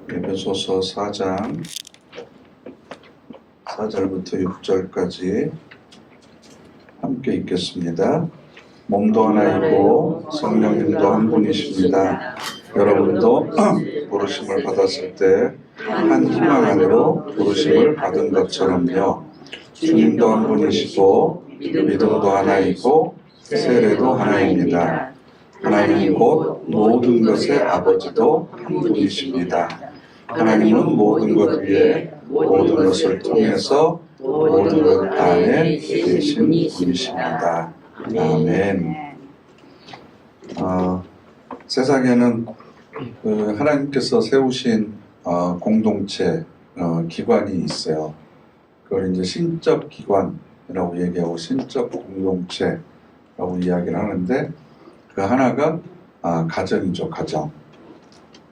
에베소서 4장 4절부터 6절까지 함께 읽겠습니다. 몸도 하나이고 성령님도 한 분이십니다. 여러분도 부르심을 받았을 때 한 희망 안으로 부르심을 받은 것처럼요. 주님도 한 분이시고 믿음도 하나이고 세례도 하나입니다. 하나님 곧 모든 것의 아버지도 한 분이십니다. 하나님은 모든 것 위에 모든 것을 통해서 모든 것 안에 계신 분이십니다. 아멘. 세상에는 하나님께서 세우신 공동체, 기관이 있어요. 그걸 이제 신적 기관이라고 얘기하고 신적 공동체라고 이야기를 하는데 그 하나가 가정이죠, 가정.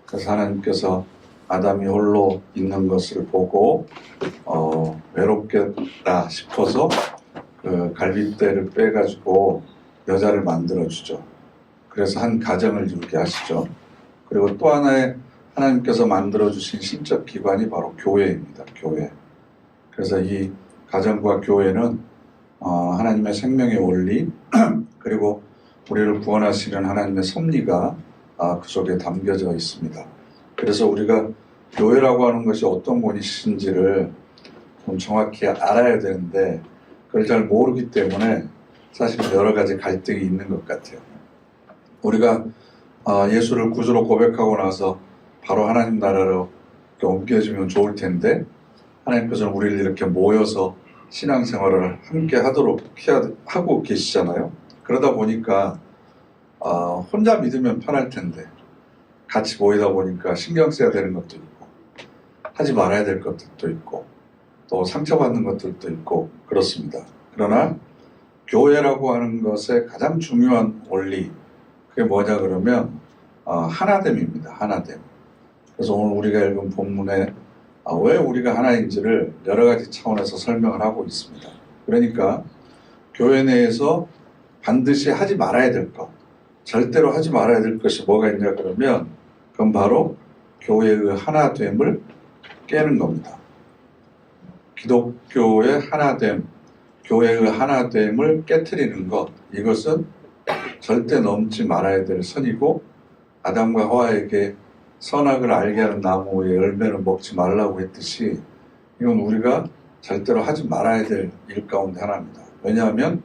그래서 하나님께서 아담이 홀로 있는 것을 보고 외롭겠다 싶어서 그 갈빗대를 빼가지고 여자를 만들어주죠. 그래서 한 가정을 이루게 하시죠. 그리고 또 하나의 하나님께서 만들어주신 신적 기관이 바로 교회입니다. 교회. 그래서 이 가정과 교회는 하나님의 생명의 원리 그리고 우리를 구원하시는 하나님의 섭리가 그 속에 담겨져 있습니다. 그래서 우리가 교회라고 하는 것이 어떤 것인지를 좀 정확히 알아야 되는데 그걸 잘 모르기 때문에 사실 여러 가지 갈등이 있는 것 같아요. 우리가 예수를 구주로 고백하고 나서 바로 하나님 나라로 옮겨지면 좋을 텐데 하나님께서는 우리를 이렇게 모여서 신앙생활을 함께 하고 계시잖아요. 그러다 보니까 혼자 믿으면 편할 텐데 같이 모이다 보니까 신경 써야 되는 것도 있고 하지 말아야 될 것들도 있고 또 상처받는 것들도 있고 그렇습니다. 그러나 교회라고 하는 것의 가장 중요한 원리 그게 뭐냐 그러면 하나됨입니다. 하나됨. 그래서 오늘 우리가 읽은 본문에 왜 우리가 하나인지를 여러 가지 차원에서 설명을 하고 있습니다. 그러니까 교회 내에서 반드시 하지 말아야 될 것, 절대로 하지 말아야 될 것이 뭐가 있냐 그러면 그건 바로 교회의 하나됨을 깨는 겁니다. 기독교의 하나됨, 교회의 하나됨을 깨트리는 것, 이것은 절대 넘지 말아야 될 선이고 아담과 하와에게 선악을 알게 하는 나무의 열매를 먹지 말라고 했듯이 이건 우리가 절대로 하지 말아야 될 일 가운데 하나입니다. 왜냐하면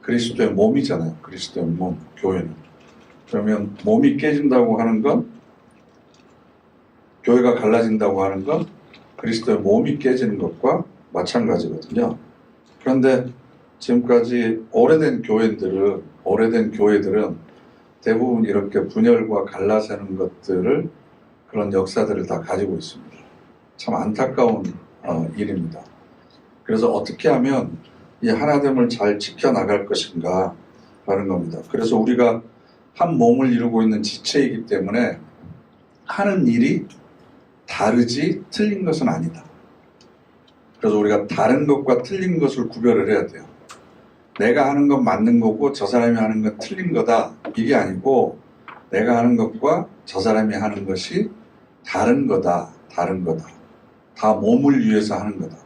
그리스도의 몸이잖아요. 그리스도의 몸, 교회는. 그러면 몸이 깨진다고 하는 건 교회가 갈라진다고 하는 건 그리스도의 몸이 깨지는 것과 마찬가지거든요. 그런데 지금까지 오래된 교회들은 대부분 이렇게 분열과 갈라서는 것들을 그런 역사들을 다 가지고 있습니다. 참 안타까운 일입니다. 그래서 어떻게 하면 이 하나됨을 잘 지켜나갈 것인가 하는 겁니다. 그래서 우리가 한 몸을 이루고 있는 지체이기 때문에 하는 일이 다르지 틀린 것은 아니다. 그래서 우리가 다른 것과 틀린 것을 구별을 해야 돼요. 내가 하는 건 맞는 거고 저 사람이 하는 건 틀린 거다. 이게 아니고 내가 하는 것과 저 사람이 하는 것이 다른 거다. 다른 거다. 다 몸을 위해서 하는 거다.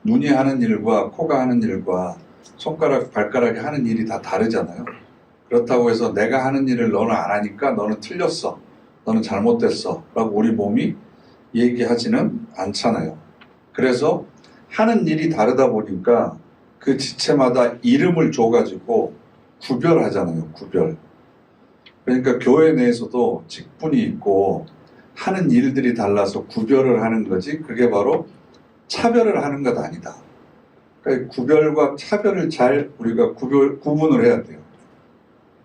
눈이 하는 일과 코가 하는 일과 손가락, 발가락이 하는 일이 다 다르잖아요. 그렇다고 해서 내가 하는 일을 너는 안 하니까 너는 틀렸어. 너는 잘못됐어. 라고 우리 몸이 얘기하지는 않잖아요. 그래서 하는 일이 다르다 보니까 그 지체마다 이름을 줘가지고 구별하잖아요. 구별. 그러니까 교회 내에서도 직분이 있고 하는 일들이 달라서 구별을 하는 거지 그게 바로 차별을 하는 것 아니다. 그러니까 구별과 차별을 잘 우리가 구분을 해야 돼요.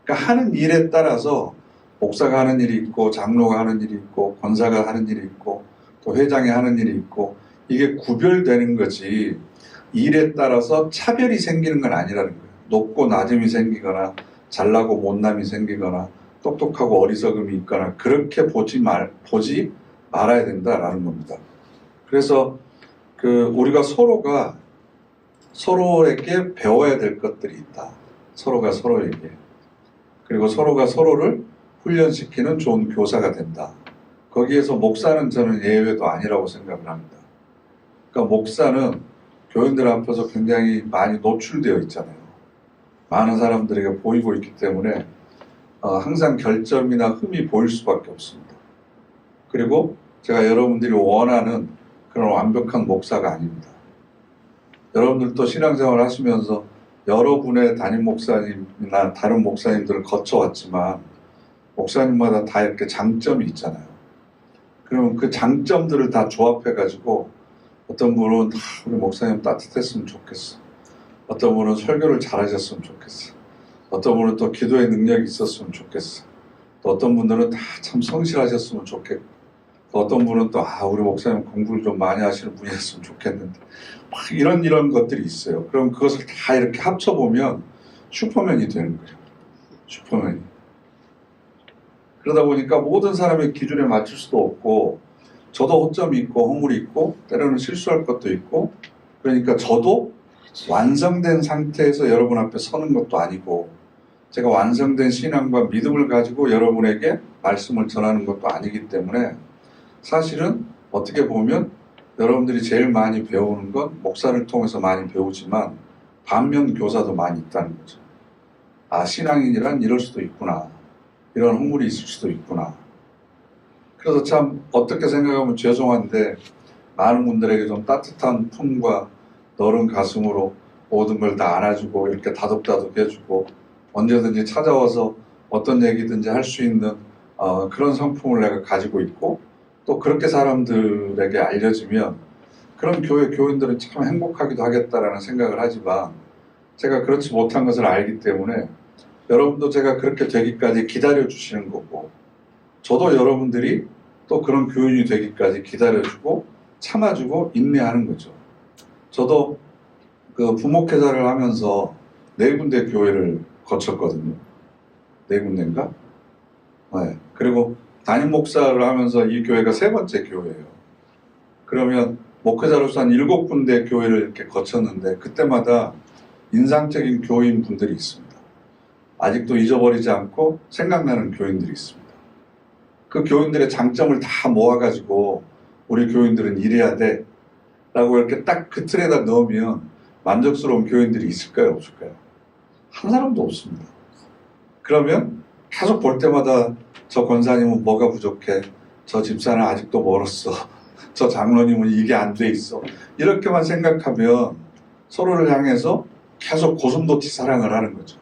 그러니까 하는 일에 따라서 목사가 하는 일이 있고 장로가 하는 일이 있고 권사가 하는 일이 있고 또 회장이 하는 일이 있고 이게 구별되는 거지 일에 따라서 차별이 생기는 건 아니라는 거예요. 높고 낮음이 생기거나 잘나고 못남이 생기거나 똑똑하고 어리석음이 있거나 그렇게 보지 말아야 된다라는 겁니다. 그래서 우리가 서로에게 배워야 될 것들이 있다. 서로가 서로에게. 그리고 서로가 서로를 훈련시키는 좋은 교사가 된다. 거기에서 목사는 저는 예외도 아니라고 생각을 합니다. 그러니까 목사는 교인들 앞에서 굉장히 많이 노출되어 있잖아요. 많은 사람들에게 보이고 있기 때문에 항상 결점이나 흠이 보일 수밖에 없습니다. 그리고 제가 여러분들이 원하는 그런 완벽한 목사가 아닙니다. 여러분들도 신앙생활 하시면서 여러분의 담임 목사님이나 다른 목사님들을 거쳐왔지만 목사님마다 다 이렇게 장점이 있잖아요. 그러면 그 장점들을 다 조합해가지고 어떤 분은 우리 목사님 따뜻했으면 좋겠어. 어떤 분은 설교를 잘하셨으면 좋겠어. 어떤 분은 또 기도의 능력이 있었으면 좋겠어. 또 어떤 분들은 다 참 성실하셨으면 좋겠고, 또 어떤 분은 또 우리 목사님 공부를 좀 많이 하시는 분이었으면 좋겠는데, 막 이런 것들이 있어요. 그럼 그것을 다 이렇게 합쳐보면 슈퍼맨이 되는 거예요. 슈퍼맨이. 그러다 보니까 모든 사람의 기준에 맞출 수도 없고, 저도 허점이 있고 허물이 있고 때로는 실수할 것도 있고, 그러니까 저도 완성된 상태에서 여러분 앞에 서는 것도 아니고, 제가 완성된 신앙과 믿음을 가지고 여러분에게 말씀을 전하는 것도 아니기 때문에, 사실은 어떻게 보면 여러분들이 제일 많이 배우는 건 목사를 통해서 많이 배우지만 반면 교사도 많이 있다는 거죠. 신앙인이란 이럴 수도 있구나. 이런 허물이 있을 수도 있구나. 그래서 참 어떻게 생각하면 죄송한데, 많은 분들에게 좀 따뜻한 품과 너른 가슴으로 모든 걸 다 안아주고 이렇게 다독다독 해주고 언제든지 찾아와서 어떤 얘기든지 할 수 있는 그런 성품을 내가 가지고 있고, 또 그렇게 사람들에게 알려지면 그런 교회 교인들은 참 행복하기도 하겠다라는 생각을 하지만, 제가 그렇지 못한 것을 알기 때문에 여러분도 제가 그렇게 되기까지 기다려 주시는 거고, 저도 여러분들이 또 그런 교인이 되기까지 기다려주고 참아주고 인내하는 거죠. 저도 그 부목회사를 하면서 4군데 교회를 거쳤거든요. 4군데인가? 네. 그리고 담임 목사를 하면서 이 교회가 3번째 교회예요. 그러면 목회자로서 한 7군데 교회를 이렇게 거쳤는데, 그때마다 인상적인 교인분들이 있습니다. 아직도 잊어버리지 않고 생각나는 교인들이 있습니다. 그 교인들의 장점을 다 모아가지고 우리 교인들은 이래야 돼 라고 이렇게 딱 그 틀에다 넣으면 만족스러운 교인들이 있을까요? 없을까요? 한 사람도 없습니다. 그러면 계속 볼 때마다 저 권사님은 뭐가 부족해, 저 집사는 아직도 멀었어, 저 장로님은 이게 안 돼 있어, 이렇게만 생각하면 서로를 향해서 계속 고슴도치 사랑을 하는 거죠.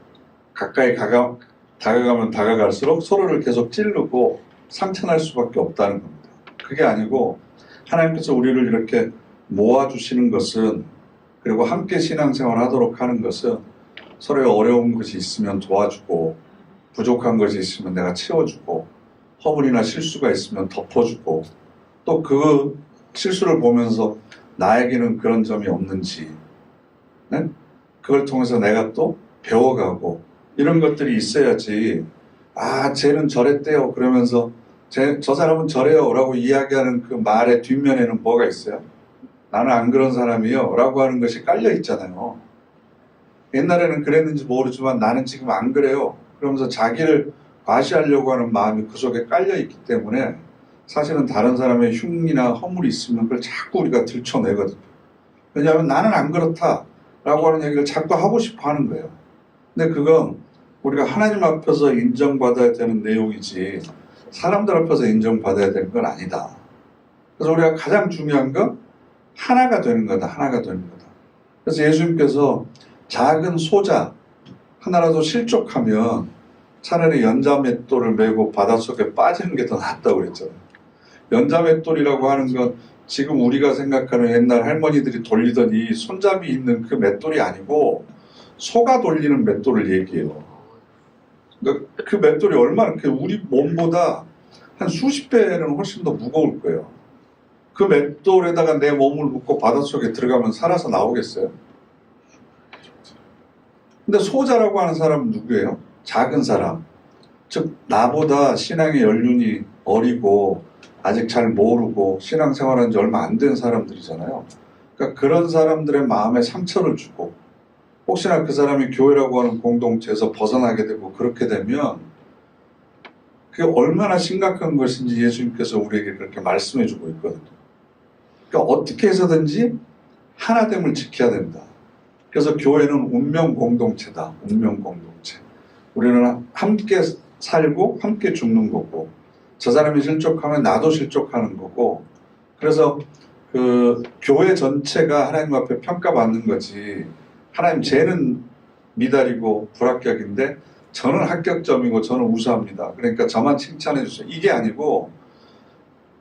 가까이 다가가면 다가갈수록 서로를 계속 찌르고 상처날 수밖에 없다는 겁니다. 그게 아니고 하나님께서 우리를 이렇게 모아주시는 것은, 그리고 함께 신앙생활 하도록 하는 것은 서로의 어려운 것이 있으면 도와주고, 부족한 것이 있으면 내가 채워주고, 허물이나 실수가 있으면 덮어주고, 또 그 실수를 보면서 나에게는 그런 점이 없는지, 네? 그걸 통해서 내가 또 배워가고, 이런 것들이 있어야지, 쟤는 저랬대요 그러면서 저 사람은 저래요 라고 이야기하는 그 말의 뒷면에는 뭐가 있어요? 나는 안 그런 사람이요 라고 하는 것이 깔려 있잖아요. 옛날에는 그랬는지 모르지만 나는 지금 안 그래요 그러면서 자기를 과시하려고 하는 마음이 그 속에 깔려 있기 때문에, 사실은 다른 사람의 흉이나 허물이 있으면 그걸 자꾸 우리가 들춰내거든요. 왜냐하면 나는 안 그렇다 라고 하는 얘기를 자꾸 하고 싶어 하는 거예요. 근데 그건 우리가 하나님 앞에서 인정받아야 되는 내용이지 사람들 앞에서 인정받아야 되는 건 아니다. 그래서 우리가 가장 중요한 건 하나가 되는 거다. 하나가 되는 거다. 그래서 예수님께서 작은 소자 하나라도 실족하면 차라리 연자맷돌을 메고 바닷속에 빠지는 게 더 낫다고 그랬잖아요. 연자맷돌이라고 하는 건 지금 우리가 생각하는 옛날 할머니들이 돌리던 이 손잡이 있는 그 맷돌이 아니고 소가 돌리는 맷돌을 얘기해요. 그러니까 그 맷돌이 얼마나, 우리 몸보다 한 수십 배는 훨씬 더 무거울 거예요. 그 맷돌에다가 내 몸을 묶고 바닷속에 들어가면 살아서 나오겠어요? 근데 소자라고 하는 사람은 누구예요? 작은 사람. 즉 나보다 신앙의 연륜이 어리고 아직 잘 모르고 신앙생활한 지 얼마 안 된 사람들이잖아요. 그러니까 그런 사람들의 마음에 상처를 주고, 혹시나 그 사람이 교회라고 하는 공동체에서 벗어나게 되고 그렇게 되면 그게 얼마나 심각한 것인지 예수님께서 우리에게 그렇게 말씀해 주고 있거든요. 그러니까 어떻게 해서든지 하나됨을 지켜야 된다. 그래서 교회는 운명 공동체다. 운명 공동체. 우리는 함께 살고 함께 죽는 거고, 저 사람이 실족하면 나도 실족하는 거고, 그래서 그 교회 전체가 하나님 앞에 평가받는 거지, 하나님 쟤는 미달이고 불합격인데 저는 합격점이고 저는 우수합니다, 그러니까 저만 칭찬해 주세요, 이게 아니고,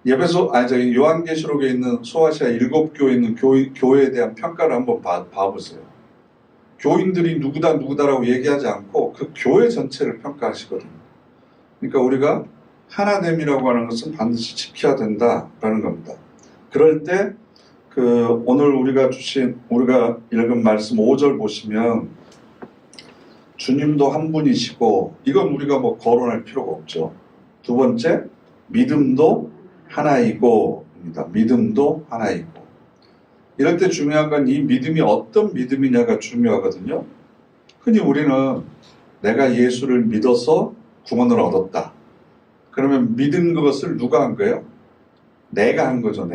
요한계시록에 있는 소아시아 7교회에 있는 교회에 대한 평가를 한번 봐보세요. 교인들이 누구다라고 얘기하지 않고 그 교회 전체를 평가하시거든요. 그러니까 우리가 하나됨이라고 하는 것은 반드시 지켜야 된다라는 겁니다. 그럴 때 오늘 우리가 읽은 말씀 5절 보시면, 주님도 한 분이시고, 이건 우리가 뭐 거론할 필요가 없죠. 두 번째, 믿음도 하나이고입니다. 믿음도 하나이고. 이럴 때 중요한 건 이 믿음이 어떤 믿음이냐가 중요하거든요. 흔히 우리는 내가 예수를 믿어서 구원을 얻었다. 그러면 믿은 것을 누가 한 거예요? 내가 한 거죠,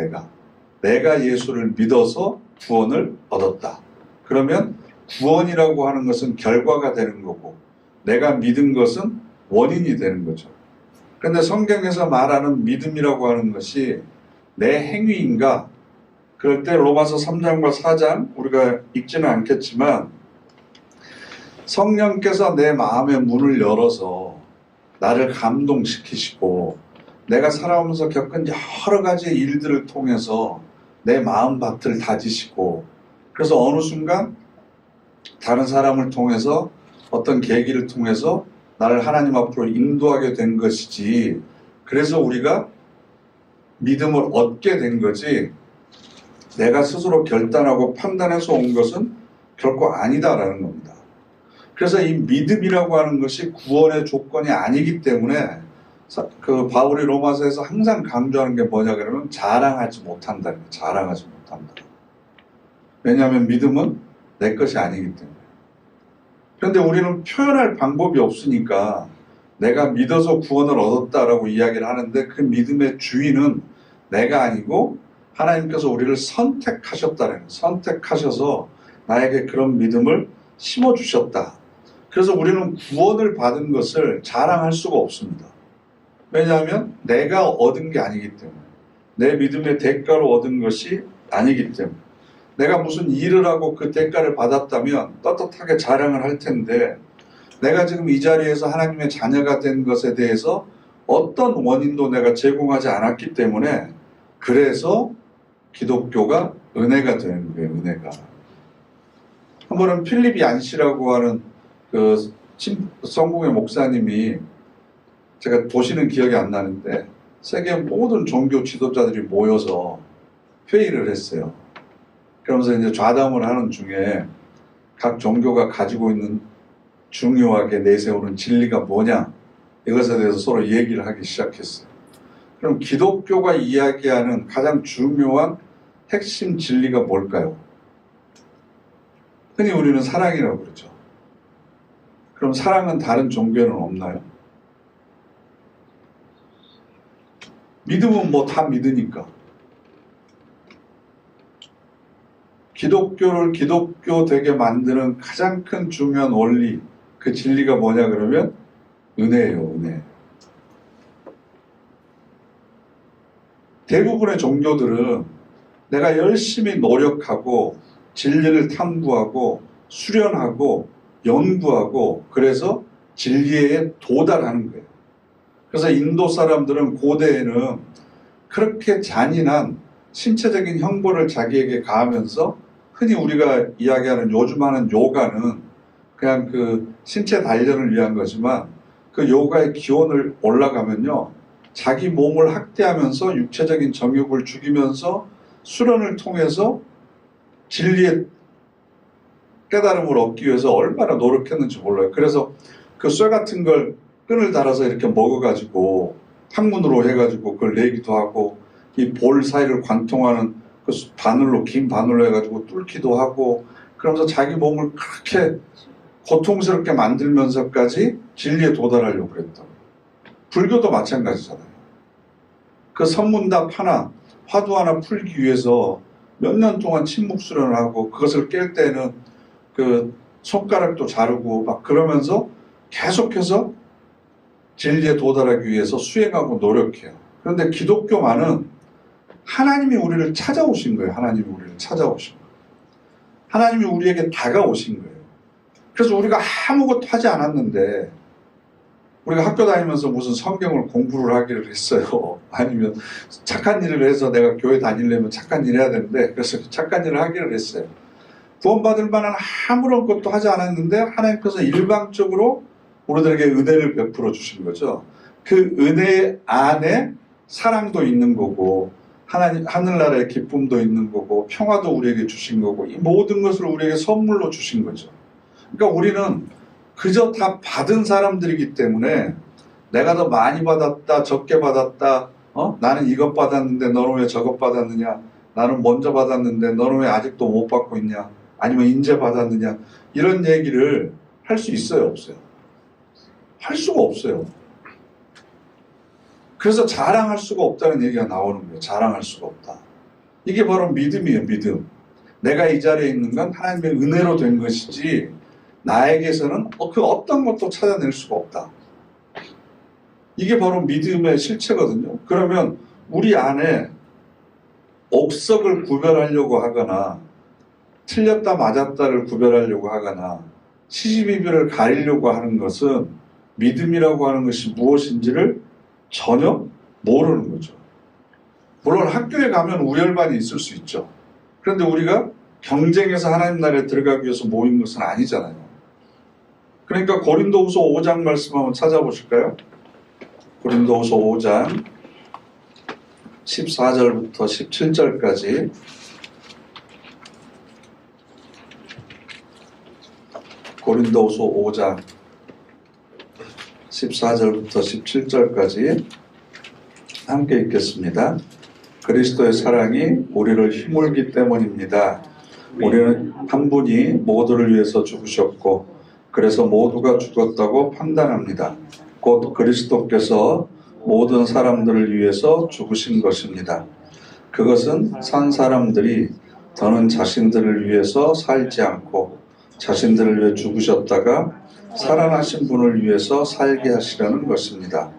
내가 예수를 믿어서 구원을 얻었다. 그러면 구원이라고 하는 것은 결과가 되는 거고, 내가 믿은 것은 원인이 되는 거죠. 그런데 성경에서 말하는 믿음이라고 하는 것이 내 행위인가? 그럴 때 로마서 3장과 4장 우리가 읽지는 않겠지만, 성령께서 내 마음의 문을 열어서 나를 감동시키시고, 내가 살아오면서 겪은 여러 가지 일들을 통해서 내 마음밭을 다지시고, 그래서 어느 순간 다른 사람을 통해서, 어떤 계기를 통해서 나를 하나님 앞으로 인도하게 된 것이지, 그래서 우리가 믿음을 얻게 된 거지, 내가 스스로 결단하고 판단해서 온 것은 결코 아니다라는 겁니다. 그래서 이 믿음이라고 하는 것이 구원의 조건이 아니기 때문에, 바울이 로마서에서 항상 강조하는 게 뭐냐 그러면 자랑하지 못한다. 자랑하지 못한다. 왜냐하면 믿음은 내 것이 아니기 때문에. 그런데 우리는 표현할 방법이 없으니까 내가 믿어서 구원을 얻었다라고 이야기를 하는데, 그 믿음의 주인은 내가 아니고 하나님께서 우리를 선택하셨다는 거예요. 선택하셔서 나에게 그런 믿음을 심어주셨다. 그래서 우리는 구원을 받은 것을 자랑할 수가 없습니다. 왜냐하면 내가 얻은 게 아니기 때문에, 내 믿음의 대가로 얻은 것이 아니기 때문에. 내가 무슨 일을 하고 그 대가를 받았다면 떳떳하게 자랑을 할 텐데, 내가 지금 이 자리에서 하나님의 자녀가 된 것에 대해서 어떤 원인도 내가 제공하지 않았기 때문에, 그래서 기독교가 은혜가 되는 거예요. 은혜가. 한 번은 필립 얀시라고 하는 성공회 목사님이, 제가 도시는 기억이 안 나는데, 세계 모든 종교 지도자들이 모여서 회의를 했어요. 그러면서 이제 좌담을 하는 중에 각 종교가 가지고 있는 중요하게 내세우는 진리가 뭐냐, 이것에 대해서 서로 얘기를 하기 시작했어요. 그럼 기독교가 이야기하는 가장 중요한 핵심 진리가 뭘까요? 흔히 우리는 사랑이라고 그러죠. 그럼 사랑은 다른 종교에는 없나요? 믿음은 뭐 다 믿으니까. 기독교를 기독교 되게 만드는 가장 큰 중요한 원리, 그 진리가 뭐냐 그러면 은혜예요, 은혜. 대부분의 종교들은 내가 열심히 노력하고 진리를 탐구하고 수련하고 연구하고, 그래서 진리에 도달하는 거예요. 그래서 인도 사람들은 고대에는 그렇게 잔인한 신체적인 형벌을 자기에게 가하면서, 흔히 우리가 이야기하는 요즘 하는 요가는 그냥 그 신체 단련을 위한 거지만, 그 요가의 기원을 올라가면요, 자기 몸을 학대하면서 육체적인 정욕을 죽이면서 수련을 통해서 진리의 깨달음을 얻기 위해서 얼마나 노력했는지 몰라요. 그래서 그 쇠 같은 걸 끈을 달아서 이렇게 먹어가지고 항문으로 해가지고 그걸 내기도 하고, 이 볼 사이를 관통하는 그 바늘로, 긴 바늘로 해가지고 뚫기도 하고, 그러면서 자기 몸을 그렇게 고통스럽게 만들면서까지 진리에 도달하려고 그랬다. 불교도 마찬가지잖아요. 그 선문답 하나, 화두 하나 풀기 위해서 몇 년 동안 침묵 수련을 하고 그것을 깰 때는 그 손가락도 자르고 막 그러면서 계속해서 진리에 도달하기 위해서 수행하고 노력해요. 그런데 기독교만은 하나님이 우리를 찾아오신 거예요. 하나님이 우리를 찾아오신 거예요. 하나님이 우리에게 다가오신 거예요. 그래서 우리가 아무것도 하지 않았는데 우리가 학교 다니면서 무슨 성경을 공부를 하기를 했어요. 아니면 착한 일을 해서 내가 교회 다니려면 착한 일 해야 되는데 그래서 착한 일을 하기를 했어요. 구원받을 만한 아무런 것도 하지 않았는데 하나님께서 일방적으로 우리들에게 은혜를 베풀어 주신 거죠. 그 은혜 안에 사랑도 있는 거고 하나님 하늘나라의 기쁨도 있는 거고 평화도 우리에게 주신 거고 이 모든 것을 우리에게 선물로 주신 거죠. 그러니까 우리는 그저 다 받은 사람들이기 때문에 내가 더 많이 받았다 적게 받았다 나는 이것 받았는데 너는 왜 저것 받았느냐, 나는 먼저 받았는데 너는 왜 아직도 못 받고 있냐, 아니면 인제 받았느냐, 이런 얘기를 할 수 있어요 없어요? 할 수가 없어요. 그래서 자랑할 수가 없다는 얘기가 나오는 거예요. 자랑할 수가 없다. 이게 바로 믿음이에요. 믿음. 내가 이 자리에 있는 건 하나님의 은혜로 된 것이지 나에게서는 그 어떤 것도 찾아낼 수가 없다. 이게 바로 믿음의 실체거든요. 그러면 우리 안에 옥석을 구별하려고 하거나 틀렸다 맞았다를 구별하려고 하거나 시시비비를 가리려고 하는 것은 믿음이라고 하는 것이 무엇인지를 전혀 모르는 거죠. 물론 학교에 가면 우열반이 있을 수 있죠. 그런데 우리가 경쟁해서 하나님 나라에 들어가기 위해서 모인 것은 아니잖아요. 그러니까 고린도후서 5장 말씀 한번 찾아보실까요? 고린도후서 5장 14절부터 17절까지 고린도후서 5장 14절부터 17절까지 함께 읽겠습니다. 그리스도의 사랑이 우리를 힘울기 때문입니다. 우리는 한 분이 모두를 위해서 죽으셨고 그래서 모두가 죽었다고 판단합니다. 곧 그리스도께서 모든 사람들을 위해서 죽으신 것입니다. 그것은 산 사람들이 더는 자신들을 위해서 살지 않고 자신들을 위해 죽으셨다가 살아나신 분을 위해서 살게 하시려는 것입니다.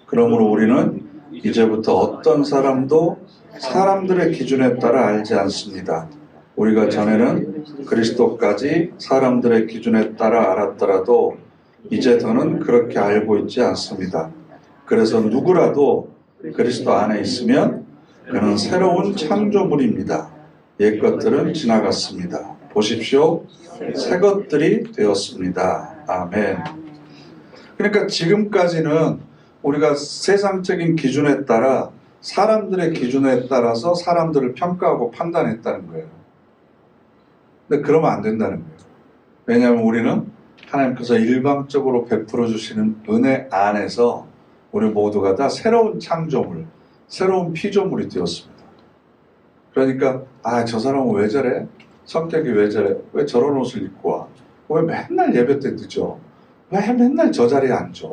그러므로 우리는 이제부터 어떤 사람도 사람들의 기준에 따라 알지 않습니다. 우리가 전에는 그리스도까지 사람들의 기준에 따라 알았더라도 이제 더는 그렇게 알고 있지 않습니다. 그래서 누구라도 그리스도 안에 있으면 그는 새로운 창조물입니다. 옛 것들은 지나갔습니다. 보십시오. 새 것들이 되었습니다. 아멘. 그러니까 지금까지는 우리가 세상적인 기준에 따라 사람들의 기준에 따라서 사람들을 평가하고 판단했다는 거예요. 근데 그러면 안 된다는 거예요. 왜냐하면 우리는 하나님께서 일방적으로 베풀어 주시는 은혜 안에서 우리 모두가 다 새로운 창조물, 새로운 피조물이 되었습니다. 그러니까 저 사람은 왜 저래? 성격이 왜 저래? 왜 저런 옷을 입고 와? 왜 맨날 예배 때 늦어? 왜 맨날 저 자리에 앉아?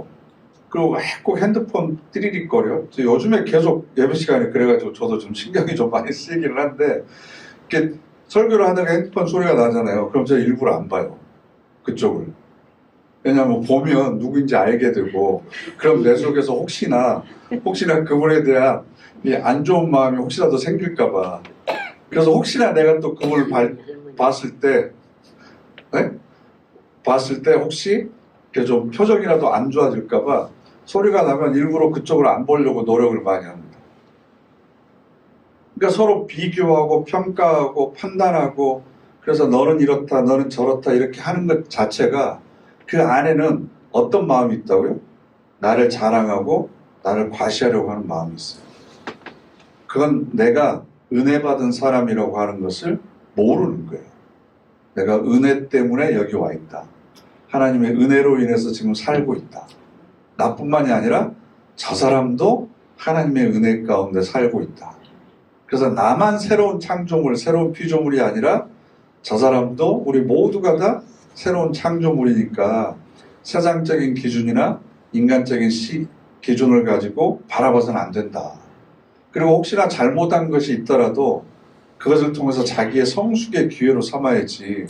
그리고 왜 꼭 핸드폰 띠리릭거려? 요즘에 계속 예배 시간에 그래가지고 저도 좀 신경이 좀 많이 쓰이기는 한데 이렇게 설교를 하다가 핸드폰 소리가 나잖아요. 그럼 제가 일부러 안 봐요. 그쪽을. 왜냐하면 보면 누구인지 알게 되고 그럼 내 속에서 혹시나 그분에 대한 이 안 좋은 마음이 혹시라도 생길까봐. 그래서 혹시나 내가 또 그분을 봤을 때 혹시 이렇게 좀 표정이라도 안 좋아질까봐 소리가 나면 일부러 그쪽을 안 보려고 노력을 많이 합니다. 그러니까 서로 비교하고 평가하고 판단하고 그래서 너는 이렇다 너는 저렇다 이렇게 하는 것 자체가 그 안에는 어떤 마음이 있다고요? 나를 자랑하고 나를 과시하려고 하는 마음이 있어요. 그건 내가 은혜 받은 사람이라고 하는 것을 모르는 거예요. 내가 은혜 때문에 여기 와 있다. 하나님의 은혜로 인해서 지금 살고 있다. 나뿐만이 아니라 저 사람도 하나님의 은혜 가운데 살고 있다. 그래서 나만 새로운 창조물, 새로운 피조물이 아니라 저 사람도 우리 모두가 다 새로운 창조물이니까 세상적인 기준이나 인간적인 기준을 가지고 바라봐서는 안 된다. 그리고 혹시나 잘못한 것이 있더라도 그것을 통해서 자기의 성숙의 기회로 삼아야지,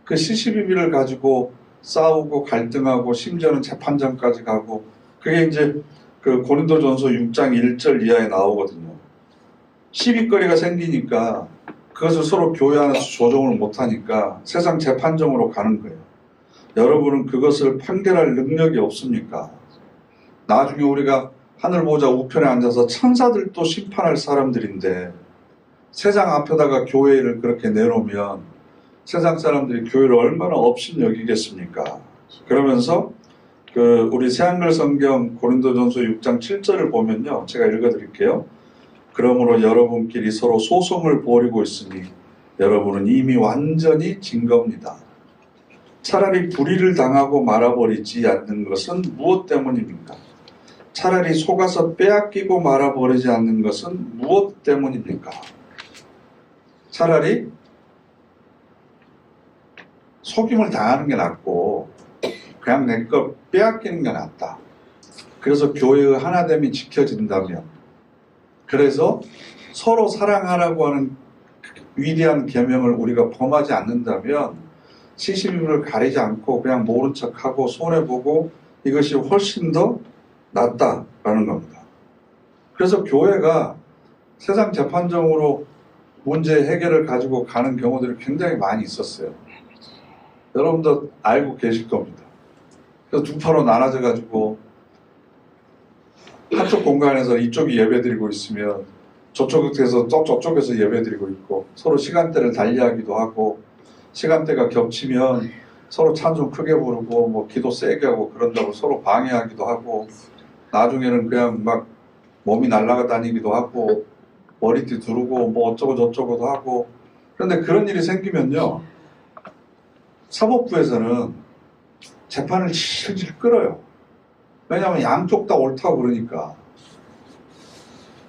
그 시시비비를 가지고 싸우고 갈등하고 심지어는 재판장까지 가고, 그게 이제 그 고린도전서 6장 1절 이하에 나오거든요. 시비거리가 생기니까 그것을 서로 교회 안에서 조정을 못하니까 세상 재판정으로 가는 거예요. 여러분은 그것을 판결할 능력이 없습니까? 나중에 우리가 하늘 보좌 우편에 앉아서 천사들도 심판할 사람들인데 세상 앞에다가 교회를 그렇게 내놓으면 세상 사람들이 교회를 얼마나 업신여기겠습니까? 그러면서 그 우리 새한글 성경 고린도전서 6장 7절을 보면요, 제가 읽어드릴게요. 그러므로 여러분끼리 서로 소송을 벌이고 있으니 여러분은 이미 완전히 진 겁니다. 차라리 불의를 당하고 말아버리지 않는 것은 무엇 때문입니까? 차라리 속아서 빼앗기고 말아버리지 않는 것은 무엇 때문입니까? 차라리 속임을 당하는 게 낫고 그냥 내 거 빼앗기는 게 낫다. 그래서 교회의 하나됨이 지켜진다면, 그래서 서로 사랑하라고 하는 위대한 계명을 우리가 범하지 않는다면 시시비비를 가리지 않고 그냥 모른 척하고 손해보고 이것이 훨씬 더 낫다라는 겁니다. 그래서 교회가 세상 재판정으로 문제 해결을 가지고 가는 경우들이 굉장히 많이 있었어요. 여러분도 알고 계실 겁니다. 그래서 두 파로 나눠져 가지고 한쪽 공간에서 이쪽이 예배드리고 있으면 저쪽에서 저쪽에서 예배드리고 있고, 서로 시간대를 달리하기도 하고, 시간대가 겹치면 서로 찬송 크게 부르고 뭐 기도 세게 하고 그런다고 서로 방해하기도 하고, 나중에는 그냥 막 몸이 날아가 다니기도 하고 머리띠 두르고 뭐 어쩌고 저쩌고도 하고. 그런데 그런 일이 생기면요, 사법부에서는 재판을 질질 끌어요. 왜냐하면 양쪽 다 옳다고 그러니까.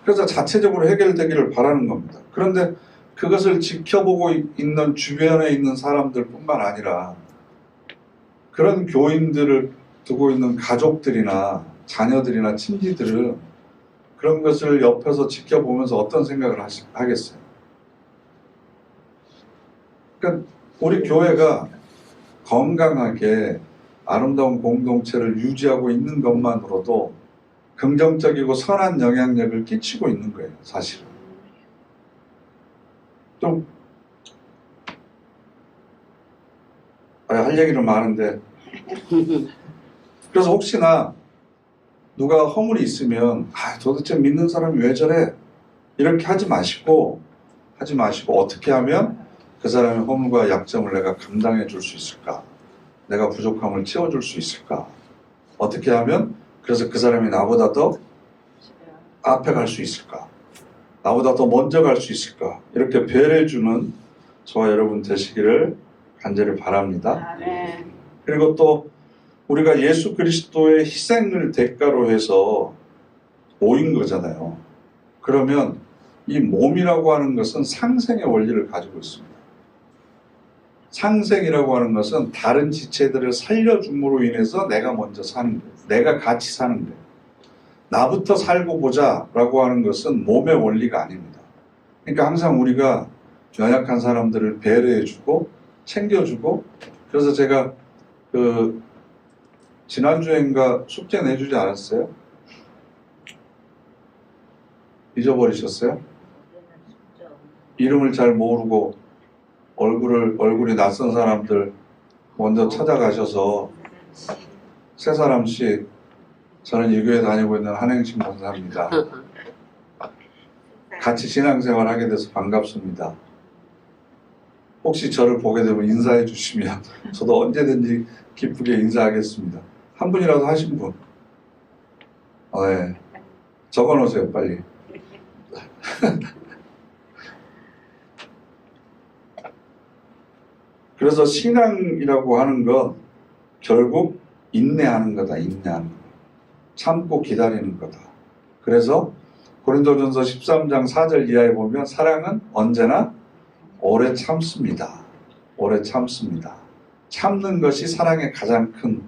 그래서 자체적으로 해결되기를 바라는 겁니다. 그런데 그것을 지켜보고 있는 주변에 있는 사람들 뿐만 아니라 그런 교인들을 두고 있는 가족들이나 자녀들이나 친지들은 그런 것을 옆에서 지켜보면서 어떤 생각을 하겠어요? 그러니까 우리 교회가 건강하게 아름다운 공동체를 유지하고 있는 것만으로도 긍정적이고 선한 영향력을 끼치고 있는 거예요, 사실은. 좀 할 얘기는 많은데, 그래서 혹시나 누가 허물이 있으면 도대체 믿는 사람이 왜 저래? 이렇게 하지 마시고 어떻게 하면 그 사람의 허물과 약점을 내가 감당해 줄 수 있을까? 내가 부족함을 채워줄 수 있을까? 어떻게 하면 그래서 그 사람이 나보다 더 앞에 갈 수 있을까? 나보다 더 먼저 갈 수 있을까? 이렇게 배려해주는 저와 여러분 되시기를 간절히 바랍니다. 그리고 또 우리가 예수 그리스도의 희생을 대가로 해서 모인 거잖아요. 그러면 이 몸이라고 하는 것은 상생의 원리를 가지고 있습니다. 상생이라고 하는 것은 다른 지체들을 살려줌으로 인해서 내가 먼저 사는 거예요. 내가 같이 사는 거예요. 나부터 살고 보자 라고 하는 것은 몸의 원리가 아닙니다. 그러니까 항상 우리가 연약한 사람들을 배려해주고 챙겨주고, 그래서 제가 지난주엔가 숙제 내주지 않았어요? 잊어버리셨어요? 이름을 잘 모르고 얼굴이 낯선 사람들 먼저 찾아가셔서 세 사람씩, 저는 이 교회 다니고 있는 한행신 권사입니다. 같이 신앙생활 하게 돼서 반갑습니다. 혹시 저를 보게 되면 인사해 주시면 저도 언제든지 기쁘게 인사하겠습니다. 한 분이라도 하신 분? 네. 적어놓으세요, 빨리. 그래서 신앙이라고 하는 건 결국 인내하는 거다, 인내하는 거. 참고 기다리는 거다. 그래서 고린도전서 13장 4절 이하에 보면 사랑은 언제나 오래 참습니다. 오래 참습니다. 참는 것이 사랑의 가장 큰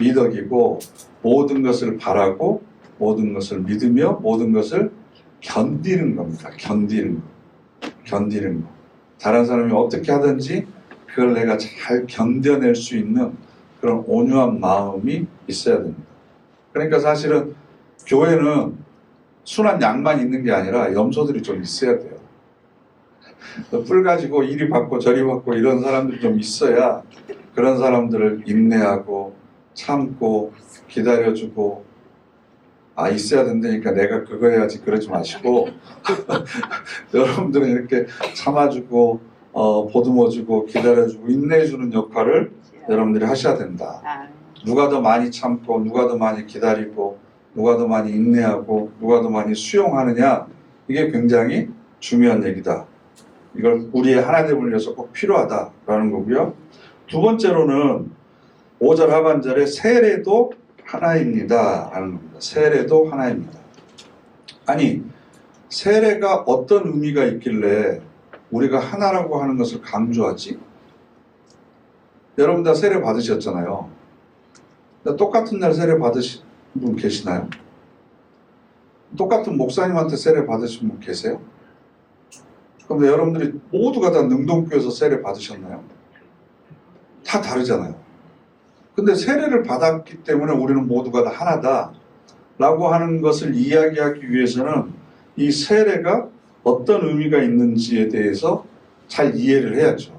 미덕이고 모든 것을 바라고 모든 것을 믿으며 모든 것을 견디는 겁니다. 견디는 거. 다른 사람이 어떻게 하든지 그걸 내가 잘 견뎌낼 수 있는 그런 온유한 마음이 있어야 됩니다. 그러니까 사실은 교회는 순한 양만 있는 게 아니라 염소들이 좀 있어야 돼요. 뿔 가지고 이리 받고 저리 받고 이런 사람들이 좀 있어야 그런 사람들을 인내하고 참고 기다려주고 있어야 된다니까 내가 그거 해야지 그러지 마시고 여러분들은 이렇게 참아주고 보듬어주고 기다려주고 인내해주는 역할을 여러분들이 하셔야 된다. 누가 더 많이 참고 누가 더 많이 기다리고 누가 더 많이 인내하고 누가 더 많이 수용하느냐, 이게 굉장히 중요한 얘기다. 이걸 우리의 하나님을 위해서 꼭 필요하다라는 거고요. 두 번째로는 5절 하반절에 세례도 하나입니다 라는 겁니다. 세례도 하나입니다. 아니, 세례가 어떤 의미가 있길래 우리가 하나라고 하는 것을 강조하지? 여러분 다 세례 받으셨잖아요. 똑같은 날 세례 받으신 분 계시나요? 똑같은 목사님한테 세례 받으신 분 계세요? 그럼 여러분들이 모두가 다 능동교에서 세례 받으셨나요? 다 다르잖아요. 근데 세례를 받았기 때문에 우리는 모두가 다 하나다 라고 하는 것을 이야기하기 위해서는 이 세례가 어떤 의미가 있는지에 대해서 잘 이해를 해야죠.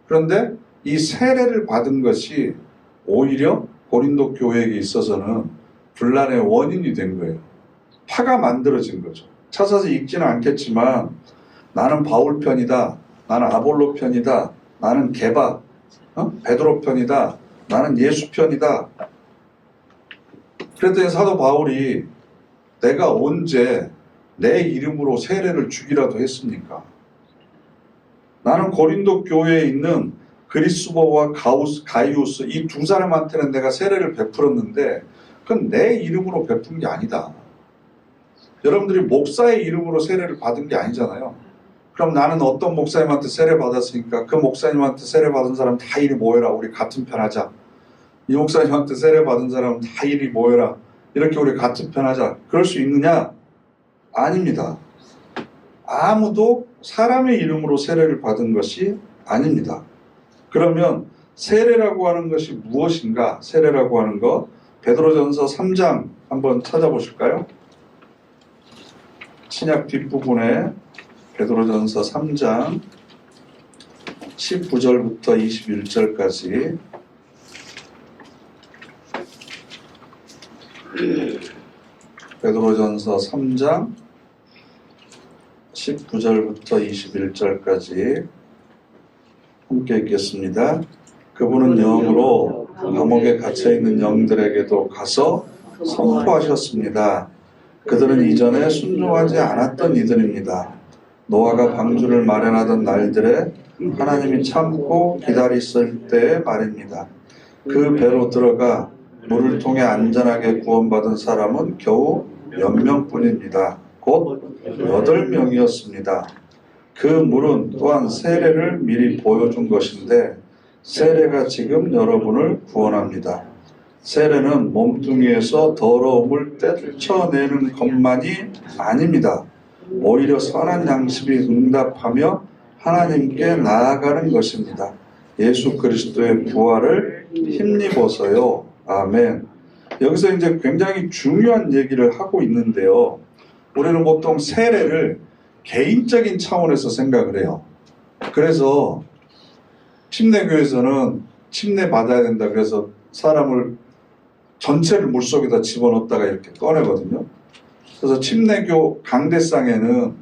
그런데 이 세례를 받은 것이 오히려 고린도 교회에게 있어서는 분란의 원인이 된 거예요. 파가 만들어진 거죠. 찾아서 읽지는 않겠지만 나는 바울 편이다, 나는 아볼로 편이다, 나는 게바, 베드로 편이다, 나는 예수 편이다. 그랬더니 사도 바울이 내가 언제 내 이름으로 세례를 주기라도 했습니까? 나는 고린도 교회에 있는 그리스도와 가이우스 이 두 사람한테는 내가 세례를 베풀었는데 그건 내 이름으로 베푼 게 아니다. 여러분들이 목사의 이름으로 세례를 받은 게 아니잖아요. 그럼 나는 어떤 목사님한테 세례 받았으니까 그 목사님한테 세례 받은 사람 다 이리 모여라, 우리 같은 편 하자. 이 목사님한테 세례 받은 사람 다 이리 모여라, 이렇게 우리 같은 편 하자. 그럴 수 있느냐? 아닙니다. 아무도 사람의 이름으로 세례를 받은 것이 아닙니다. 그러면 세례라고 하는 것이 무엇인가? 세례라고 하는 것, 베드로전서 3장 한번 찾아보실까요? 신약 뒷부분에 베드로전서 3장 19절부터 21절까지 베드로전서 3장 19절부터 21절까지 함께 읽겠습니다. 그분은 영으로 감옥에 갇혀있는 영들에게도 가서 선포하셨습니다. 그들은 이전에 순종하지 않았던 이들입니다. 노아가 방주를 마련하던 날들에 하나님이 참고 기다렸을 때의 말입니다. 그 배로 들어가 물을 통해 안전하게 구원받은 사람은 겨우 몇 명뿐입니다. 곧 8명이었습니다. 그 물은 또한 세례를 미리 보여준 것인데 세례가 지금 여러분을 구원합니다. 세례는 몸뚱이에서 더러움을 떼쳐내는 것만이 아닙니다. 오히려 선한 양심이 응답하며 하나님께 나아가는 것입니다. 예수 그리스도의 부활을 힘입어서요. 아멘. 여기서 이제 굉장히 중요한 얘기를 하고 있는데요. 우리는 보통 세례를 개인적인 차원에서 생각을 해요. 그래서 침례교에서는 침례 받아야 된다 그래서 사람을 전체를 물속에다 집어넣었다가 이렇게 꺼내거든요. 그래서 침례교 강대상에는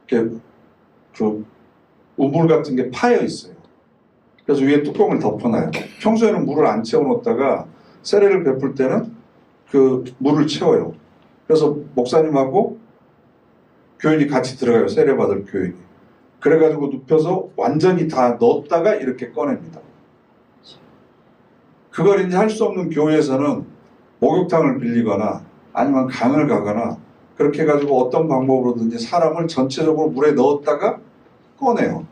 이렇게 그 우물 같은 게 파여 있어요. 그래서 위에 뚜껑을 덮어놔요. 평소에는 물을 안 채워놓다가 세례를 베풀 때는 그 물을 채워요. 그래서 목사님하고 교인이 같이 들어가요. 세례받을 교인이. 그래가지고 눕혀서 완전히 다 넣었다가 이렇게 꺼냅니다. 그걸 이제 할 수 없는 교회에서는 목욕탕을 빌리거나 아니면 강을 가거나 그렇게 해가지고 어떤 방법으로든지 사람을 전체적으로 물에 넣었다가 꺼내요.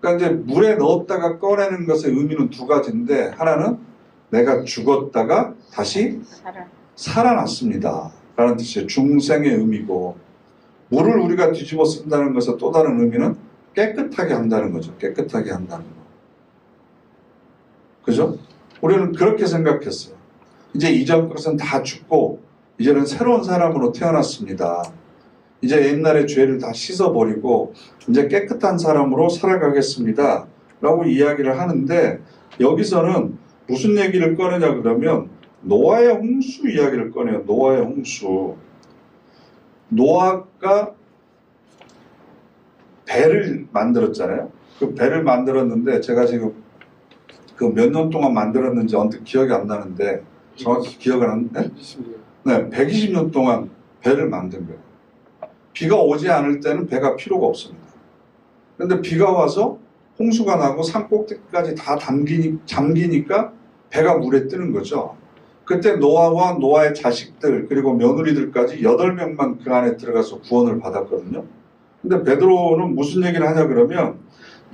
그러니까 이제 물에 넣었다가 꺼내는 것의 의미는 두 가지인데, 하나는 내가 죽었다가 다시 살아났습니다 라는 뜻이에요. 중생의 의미고, 물을 우리가 뒤집어 쓴다는 것의 또 다른 의미는 깨끗하게 한다는 거죠. 깨끗하게 한다는 거. 그죠? 우리는 그렇게 생각했어요. 이제 이전 것은 다 죽고 이제는 새로운 사람으로 태어났습니다. 이제 옛날의 죄를 다 씻어버리고 이제 깨끗한 사람으로 살아가겠습니다. 라고 이야기를 하는데, 여기서는 무슨 얘기를 꺼내냐 그러면 노아의 홍수 이야기를 꺼내요. 노아의 홍수. 노아가 배를 만들었잖아요. 그 배를 만들었는데 제가 지금 그 몇 년 동안 만들었는지 언뜻 기억이 안 나는데, 정확히 기억을 안 네? 네, 120년 동안 배를 만든 거예요. 비가 오지 않을 때는 배가 필요가 없습니다. 그런데 비가 와서 홍수가 나고 산 꼭대기까지 다 잠기니까 배가 물에 뜨는 거죠. 그때 노아와 노아의 자식들 그리고 며느리들까지 8명만 그 안에 들어가서 구원을 받았거든요. 근데 베드로는 무슨 얘기를 하냐 그러면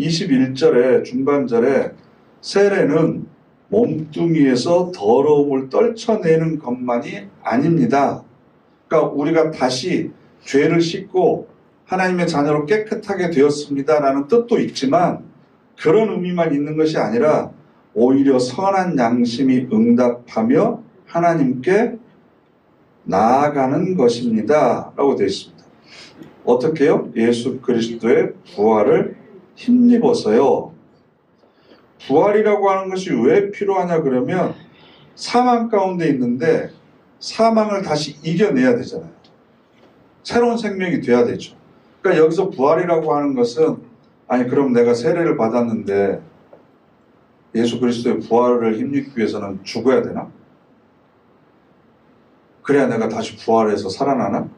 21절에 중반절에 세례는 몸뚱이에서 더러움을 떨쳐내는 것만이 아닙니다. 그러니까 우리가 다시 죄를 씻고 하나님의 자녀로 깨끗하게 되었습니다라는 뜻도 있지만, 그런 의미만 있는 것이 아니라 오히려 선한 양심이 응답하며 하나님께 나아가는 것입니다 라고 되어 있습니다. 어떻게요? 예수 그리스도의 부활을 힘입어서요. 부활이라고 하는 것이 왜 필요하냐 그러면 사망 가운데 있는데 사망을 다시 이겨내야 되잖아요. 새로운 생명이 돼야 되죠. 그러니까 여기서 부활이라고 하는 것은, 아니 그럼 내가 세례를 받았는데 예수 그리스도의 부활을 힘입기 위해서는 죽어야 되나? 그래야 내가 다시 부활해서 살아나나?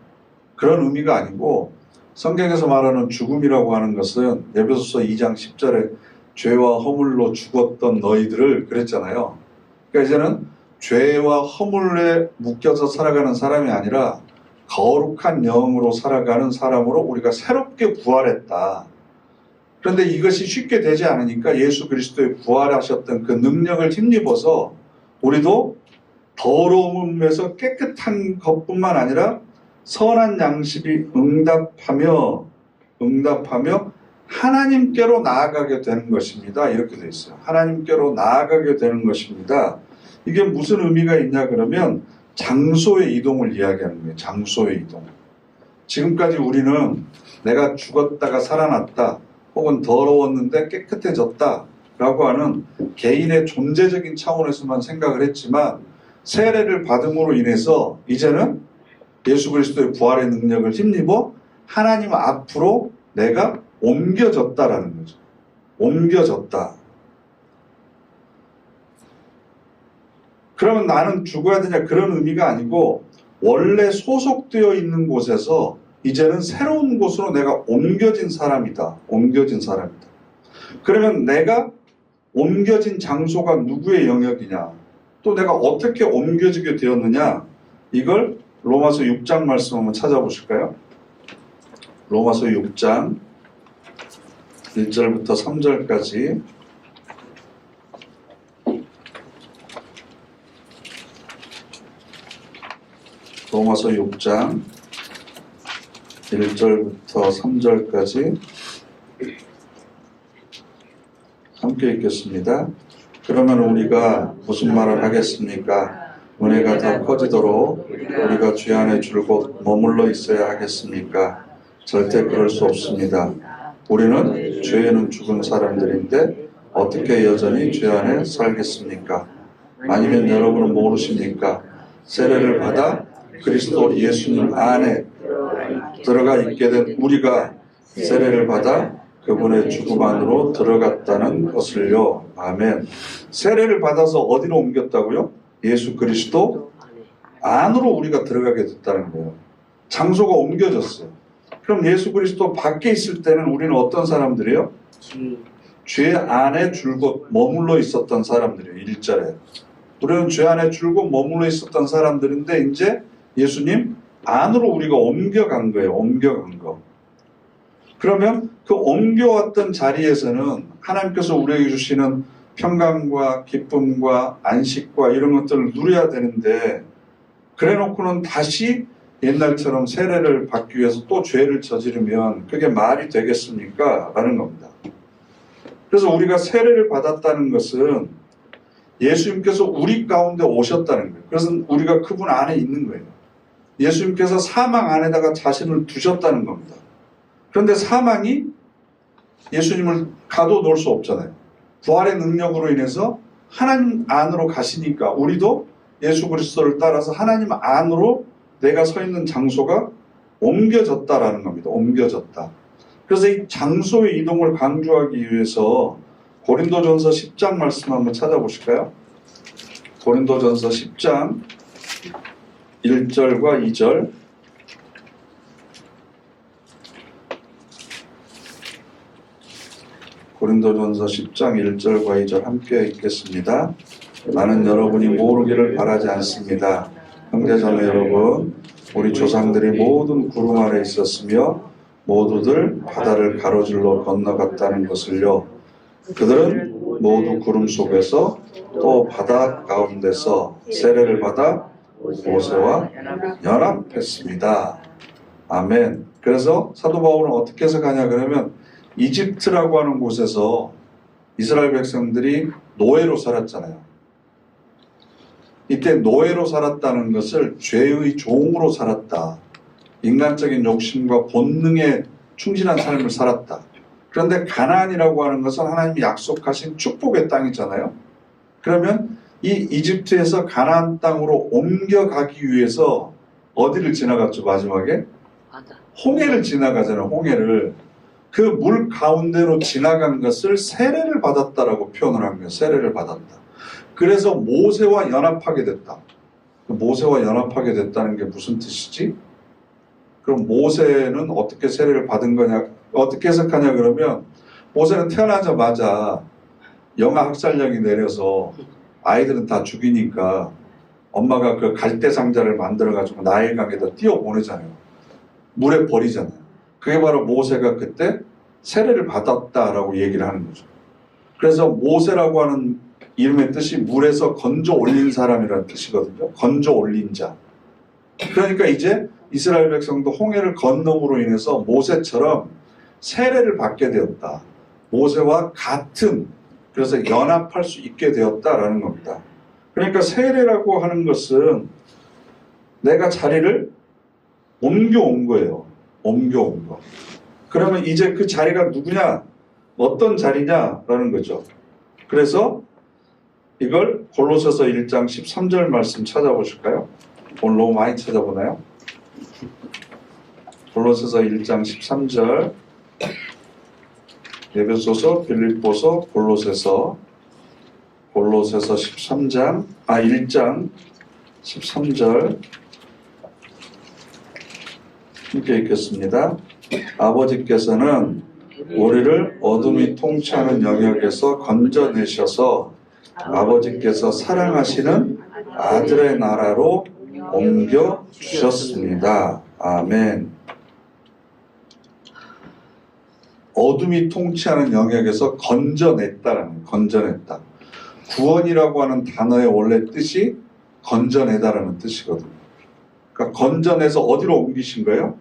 그런 의미가 아니고, 성경에서 말하는 죽음이라고 하는 것은 에베소서 2장 10절에 죄와 허물로 죽었던 너희들을 그랬잖아요. 그러니까 이제는 죄와 허물에 묶여서 살아가는 사람이 아니라 거룩한 영으로 살아가는 사람으로 우리가 새롭게 부활했다. 그런데 이것이 쉽게 되지 않으니까 예수 그리스도의 부활하셨던 그 능력을 힘입어서 우리도 더러움에서 깨끗한 것뿐만 아니라 선한 양심이 응답하며 하나님께로 나아가게 되는 것입니다. 이렇게 되어 있어요. 하나님께로 나아가게 되는 것입니다. 이게 무슨 의미가 있냐 그러면 장소의 이동을 이야기하는 거예요. 장소의 이동. 지금까지 우리는 내가 죽었다가 살아났다, 혹은 더러웠는데 깨끗해졌다 라고 하는 개인의 존재적인 차원에서만 생각을 했지만, 세례를 받음으로 인해서 이제는 예수 그리스도의 부활의 능력을 힘입어 하나님 앞으로 내가 옮겨졌다라는 거죠. 옮겨졌다. 그러면 나는 죽어야 되냐, 그런 의미가 아니고, 원래 소속되어 있는 곳에서 이제는 새로운 곳으로 내가 옮겨진 사람이다. 옮겨진 사람이다. 그러면 내가 옮겨진 장소가 누구의 영역이냐, 또 내가 어떻게 옮겨지게 되었느냐, 이걸 로마서 6장 말씀 한번 찾아보실까요? 로마서 6장 1절부터 3절까지. 로마서 6장 1절부터 3절까지 함께 읽겠습니다. 그러면 우리가 무슨 말을 하겠습니까? 은혜가 더 커지도록 우리가 죄 안에 줄곧 머물러 있어야 하겠습니까? 절대 그럴 수 없습니다. 우리는 죄에는 죽은 사람들인데 어떻게 여전히 죄 안에 살겠습니까? 아니면 여러분은 모르십니까? 세례를 받아 그리스도 예수님 안에 들어가 있게 된 우리가 세례를 받아 그분의 죽음 안으로 들어갔다는 것을요. 아멘. 세례를 받아서 어디로 옮겼다고요? 예수 그리스도 안으로 우리가 들어가게 됐다는 거예요. 장소가 옮겨졌어요. 그럼 예수 그리스도 밖에 있을 때는 우리는 어떤 사람들이에요? 죄 안에 줄곧 머물러 있었던 사람들이에요. 1절에. 우리는 죄 안에 줄곧 머물러 있었던 사람들인데 이제 예수님 안으로 우리가 옮겨간 거예요. 옮겨간 거. 그러면 그 옮겨왔던 자리에서는 하나님께서 우리에게 주시는 평강과 기쁨과 안식과 이런 것들을 누려야 되는데, 그래 놓고는 다시 옛날처럼 세례를 받기 위해서 또 죄를 저지르면 그게 말이 되겠습니까? 라는 겁니다. 그래서 우리가 세례를 받았다는 것은 예수님께서 우리 가운데 오셨다는 거예요. 그래서 우리가 그분 안에 있는 거예요. 예수님께서 사망 안에다가 자신을 두셨다는 겁니다. 그런데 사망이 예수님을 가둬놓을 수 없잖아요. 부활의 능력으로 인해서 하나님 안으로 가시니까 우리도 예수 그리스도를 따라서 하나님 안으로 내가 서 있는 장소가 옮겨졌다라는 겁니다. 옮겨졌다. 그래서 이 장소의 이동을 강조하기 위해서 고린도전서 10장 말씀 한번 찾아보실까요? 고린도전서 10장 1절과 2절. 고린도전서 10장 1절과 2절 함께 읽겠습니다. 나는 여러분이 모르기를 바라지 않습니다. 형제자매 여러분, 우리 조상들이 모든 구름 아래 있었으며 모두들 바다를 가로질러 건너갔다는 것을요. 그들은 모두 구름 속에서 또 바다 가운데서 세례를 받아 모세와 연합했습니다. 아멘. 그래서 사도 바울은 어떻게 해석하냐 그러면 이집트라고 하는 곳에서 이스라엘 백성들이 노예로 살았잖아요. 이때 노예로 살았다는 것을 죄의 종으로 살았다. 인간적인 욕심과 본능에 충실한 삶을 살았다. 그런데 가나안이라고 하는 것은 하나님이 약속하신 축복의 땅이잖아요. 그러면 이 이집트에서 가나안 땅으로 옮겨가기 위해서 어디를 지나갔죠? 마지막에? 홍해를 지나가잖아요. 홍해를. 그 물 가운데로 지나간 것을 세례를 받았다라고 표현을 한 거예요. 세례를 받았다. 그래서 모세와 연합하게 됐다. 모세와 연합하게 됐다는 게 무슨 뜻이지? 그럼 모세는 어떻게 세례를 받은 거냐? 어떻게 해석하냐 그러면 모세는 태어나자마자 영아 학살령이 내려서 아이들은 다 죽이니까 엄마가 그 갈대 상자를 만들어가지고 나일강에다 띄워 보내잖아요. 물에 버리잖아요. 그게 바로 모세가 그때 세례를 받았다라고 얘기를 하는 거죠. 그래서 모세라고 하는 이름의 뜻이 물에서 건져 올린 사람이라는 뜻이거든요. 건져 올린 자. 그러니까 이제 이스라엘 백성도 홍해를 건너므로 인해서 모세처럼 세례를 받게 되었다. 모세와 같은, 그래서 연합할 수 있게 되었다라는 겁니다. 그러니까 세례라고 하는 것은 내가 자리를 옮겨온 거예요. 옮겨온 거. 그러면 이제 그 자리가 누구냐? 어떤 자리냐라는 거죠. 그래서 이걸 골로새서 1장 13절 말씀 찾아보실까요? 오늘 너무 많이 찾아보나요? 골로새서 1장 13절, 에베소서, 빌립보서, 골로새서 1장 13절 함께 읽겠습니다. 아버지께서는 우리를 어둠이 통치하는 영역에서 건져내셔서 아버지께서 사랑하시는 아들의 나라로 옮겨 주셨습니다. 아멘. 어둠이 통치하는 영역에서 건져냈다라는, 건져냈다. 구원이라고 하는 단어의 원래 뜻이 건져내다라는 뜻이거든요. 그러니까 건져내서 어디로 옮기신 거예요?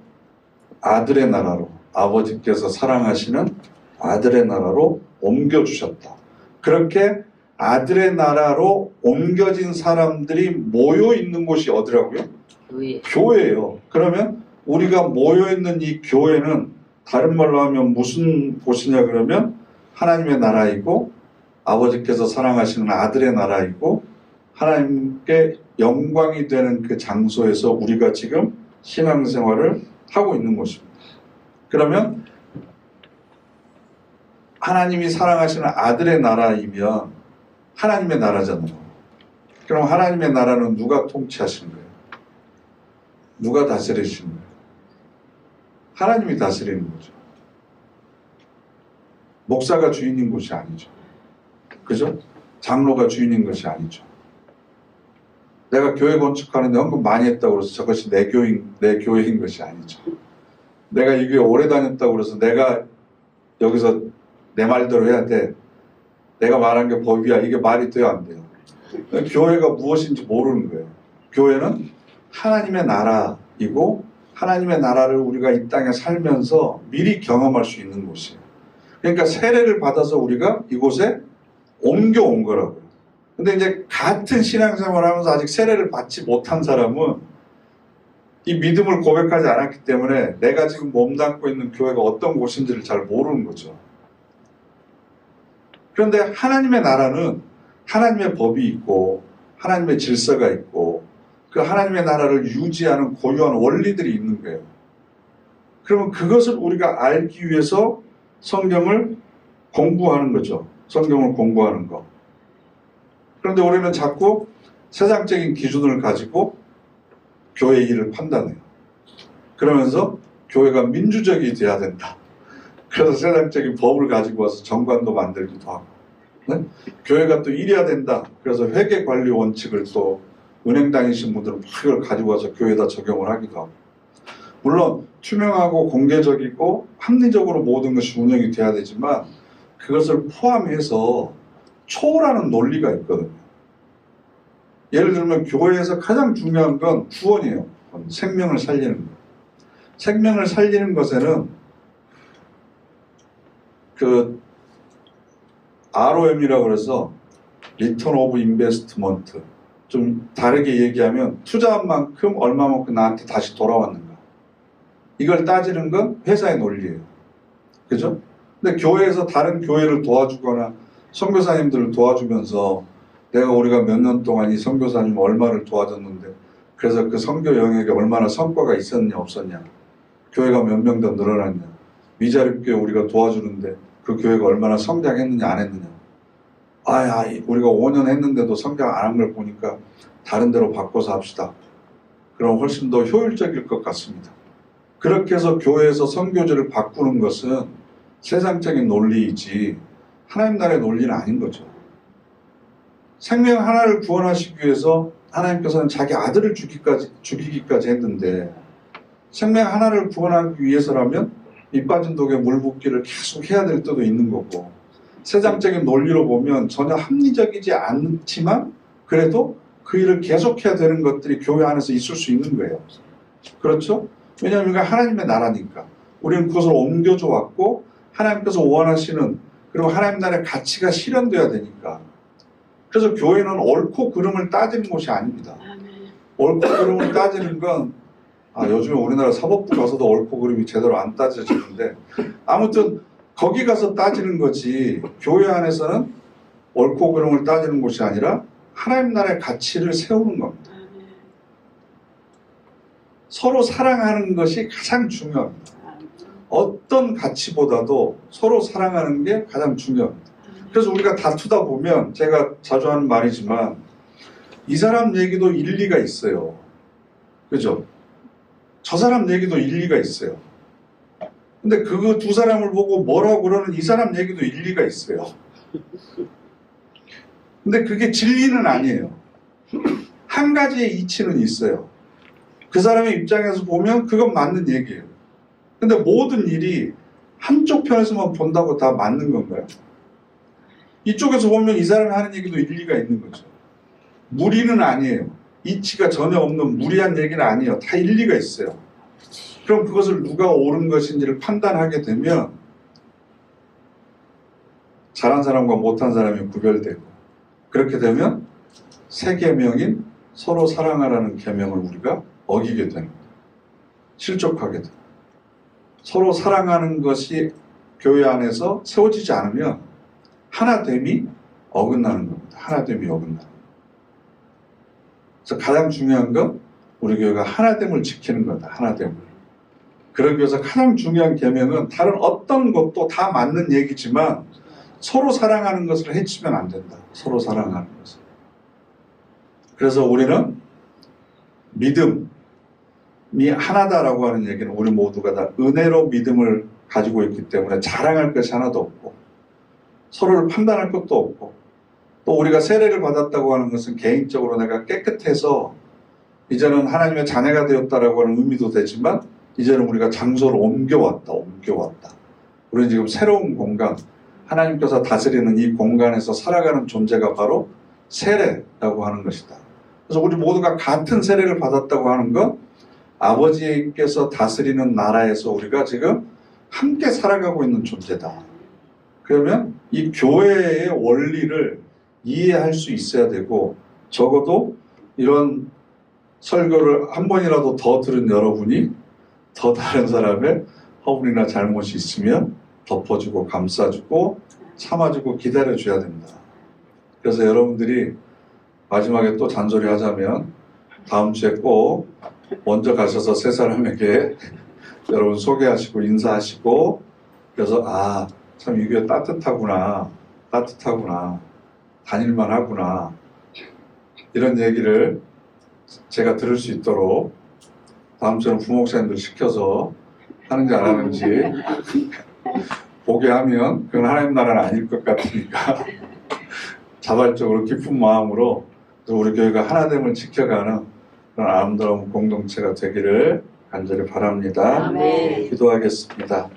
아들의 나라로. 아버지께서 사랑하시는 아들의 나라로 옮겨주셨다. 그렇게 아들의 나라로 옮겨진 사람들이 모여 있는 곳이 어디라고요? 교회예요. 그러면 우리가 모여 있는 이 교회는 다른 말로 하면 무슨 곳이냐 그러면 하나님의 나라이고 아버지께서 사랑하시는 아들의 나라이고 하나님께 영광이 되는 그 장소에서 우리가 지금 신앙생활을 하고 있는 곳입니다. 그러면 하나님이 사랑하시는 아들의 나라이면 하나님의 나라잖아요. 그럼 하나님의 나라는 누가 통치하시는 거예요? 누가 다스리시는 거예요? 하나님이 다스리는 거죠. 목사가 주인인 것이 아니죠. 그죠? 장로가 주인인 것이 아니죠. 내가 교회 건축하는데 헌금 많이 했다고 해서 저것이 내 교회인 것이 아니죠. 내가 이 교회 오래 다녔다고 해서 내가 여기서 내 말대로 해야 돼. 내가 말한 게 법이야. 이게 말이 돼야 안 돼요. 교회가 무엇인지 모르는 거예요. 교회는 하나님의 나라, 곳이고 하나님의 나라를 우리가 이 땅에 살면서 미리 경험할 수 있는 곳이에요. 그러니까 세례를 받아서 우리가 이곳에 옮겨온 거라고요. 근데 이제 같은 신앙생활을 하면서 아직 세례를 받지 못한 사람은 이 믿음을 고백하지 않았기 때문에 내가 지금 몸담고 있는 교회가 어떤 곳인지를 잘 모르는 거죠. 그런데 하나님의 나라는 하나님의 법이 있고 하나님의 질서가 있고 그 하나님의 나라를 유지하는 고유한 원리들이 있는 거예요. 그러면 그것을 우리가 알기 위해서 성경을 공부하는 거죠. 성경을 공부하는 거. 그런데 우리는 자꾸 세상적인 기준을 가지고 교회 일을 판단해요. 그러면서 교회가 민주적이 돼야 된다. 그래서 세상적인 법을 가지고 와서 정관도 만들기도 하고, 네? 교회가 또 이래야 된다. 그래서 회계 관리 원칙을 또 은행 다니신 분들은 막 이걸 가지고 와서 교회에다 적용을 하기도 하고. 물론 투명하고 공개적이고 합리적으로 모든 것이 운영이 돼야 되지만 그것을 포함해서 초월하는 논리가 있거든요. 예를 들면 교회에서 가장 중요한 건 구원이에요. 생명을 살리는 것. 생명을 살리는 것에는 그 ROM이라고 그래서 Return of Investment, 좀 다르게 얘기하면 투자한 만큼 얼마만큼 나한테 다시 돌아왔는가. 이걸 따지는 건 회사의 논리예요. 그죠? 근데 교회에서 다른 교회를 도와주거나 선교사님들을 도와주면서 우리가 몇 년 동안 이 선교사님 얼마를 도와줬는데 그래서 그 선교 영역에 얼마나 성과가 있었냐 없었냐, 교회가 몇 명 더 늘어났냐, 미자립교회 우리가 도와주는데 그 교회가 얼마나 성장했느냐 안 했느냐, 우리가 5년 했는데도 성장 안 한 걸 보니까 다른 데로 바꿔서 합시다. 그럼 훨씬 더 효율적일 것 같습니다. 그렇게 해서 교회에서 선교제를 바꾸는 것은 세상적인 논리이지 하나님 나라의 논리는 아닌 거죠. 생명 하나를 구원하시기 위해서 하나님께서는 자기 아들을 죽이기까지 했는데, 생명 하나를 구원하기 위해서라면 밑 빠진 독에 물 붓기를 계속 해야 될 때도 있는 거고, 세상적인 논리로 보면 전혀 합리적이지 않지만 그래도 그 일을 계속해야 되는 것들이 교회 안에서 있을 수 있는 거예요. 그렇죠? 왜냐하면 이게 하나님의 나라니까. 우리는 그것을 옮겨줘 왔고 하나님께서 원하시는, 그리고 하나님 나라의 가치가 실현돼야 되니까. 그래서 교회는 옳고 그름을 따지는 곳이 아닙니다. 옳고 그름을 따지는 건 요즘에 우리나라 사법부 가서도 옳고 그름이 제대로 안 따져지는데, 아무튼 거기 가서 따지는 거지, 교회 안에서는 옳고 그름을 따지는 곳이 아니라 하나님 나라의 가치를 세우는 겁니다. 서로 사랑하는 것이 가장 중요합니다. 어떤 가치보다도 서로 사랑하는 게 가장 중요합니다. 그래서 우리가 다투다 보면, 제가 자주 하는 말이지만, 이 사람 얘기도 일리가 있어요. 그죠? 저 사람 얘기도 일리가 있어요. 근데 그 두 사람을 보고 뭐라고 그러는 이 사람 얘기도 일리가 있어요. 근데 그게 진리는 아니에요. 한 가지의 이치는 있어요. 그 사람의 입장에서 보면 그건 맞는 얘기예요. 근데 모든 일이 한쪽 편에서만 본다고 다 맞는 건가요? 이쪽에서 보면 이 사람이 하는 얘기도 일리가 있는 거죠. 무리는 아니에요. 이치가 전혀 없는 무리한 얘기는 아니에요. 다 일리가 있어요. 그럼 그것을 누가 옳은 것인지를 판단하게 되면 잘한 사람과 못한 사람이 구별되고, 그렇게 되면 새 계명인 서로 사랑하라는 계명을 우리가 어기게 되는 거예요. 실족하게 돼요. 서로 사랑하는 것이 교회 안에서 세워지지 않으면 하나됨이 어긋나는 겁니다. 하나됨이 어긋나는 겁니다. 그래서 가장 중요한 건 우리 교회가 하나됨을 지키는 거다. 하나됨을. 그러기 위해서 가장 중요한 계명은 다른 어떤 것도 다 맞는 얘기지만 서로 사랑하는 것을 해치면 안 된다. 서로 사랑하는 것을. 그래서 우리는 믿음이 하나다라고 하는 얘기는 우리 모두가 다 은혜로 믿음을 가지고 있기 때문에 자랑할 것이 하나도 없고 서로를 판단할 것도 없고, 또 우리가 세례를 받았다고 하는 것은 개인적으로 내가 깨끗해서 이제는 하나님의 자녀가 되었다라고 하는 의미도 되지만, 이제는 우리가 장소를 옮겨왔다. 우리는 지금 새로운 공간, 하나님께서 다스리는 이 공간에서 살아가는 존재가 바로 세례라고 하는 것이다. 그래서 우리 모두가 같은 세례를 받았다고 하는 건 아버지께서 다스리는 나라에서 우리가 지금 함께 살아가고 있는 존재다. 그러면 이 교회의 원리를 이해할 수 있어야 되고, 적어도 이런 설교를 한 번이라도 더 들은 여러분이 더 다른 사람의 허물이나 잘못이 있으면 덮어주고 감싸주고 참아주고 기다려줘야 됩니다. 그래서 여러분들이 마지막에 또 잔소리 하자면 다음 주에 꼭 먼저 가셔서 세 사람에게 여러분 소개하시고 인사하시고, 그래서 참 이 교회 따뜻하구나, 다닐만 하구나, 이런 얘기를 제가 들을 수 있도록 다음 주에는 부목사님들 시켜서 하는지 안 하는지 보게 하면 그건 하나님 나라는 아닐 것 같으니까 자발적으로 기쁜 마음으로 우리 교회가 하나됨을 지켜가는 그런 아름다운 공동체가 되기를 간절히 바랍니다. 아멘. 기도하겠습니다.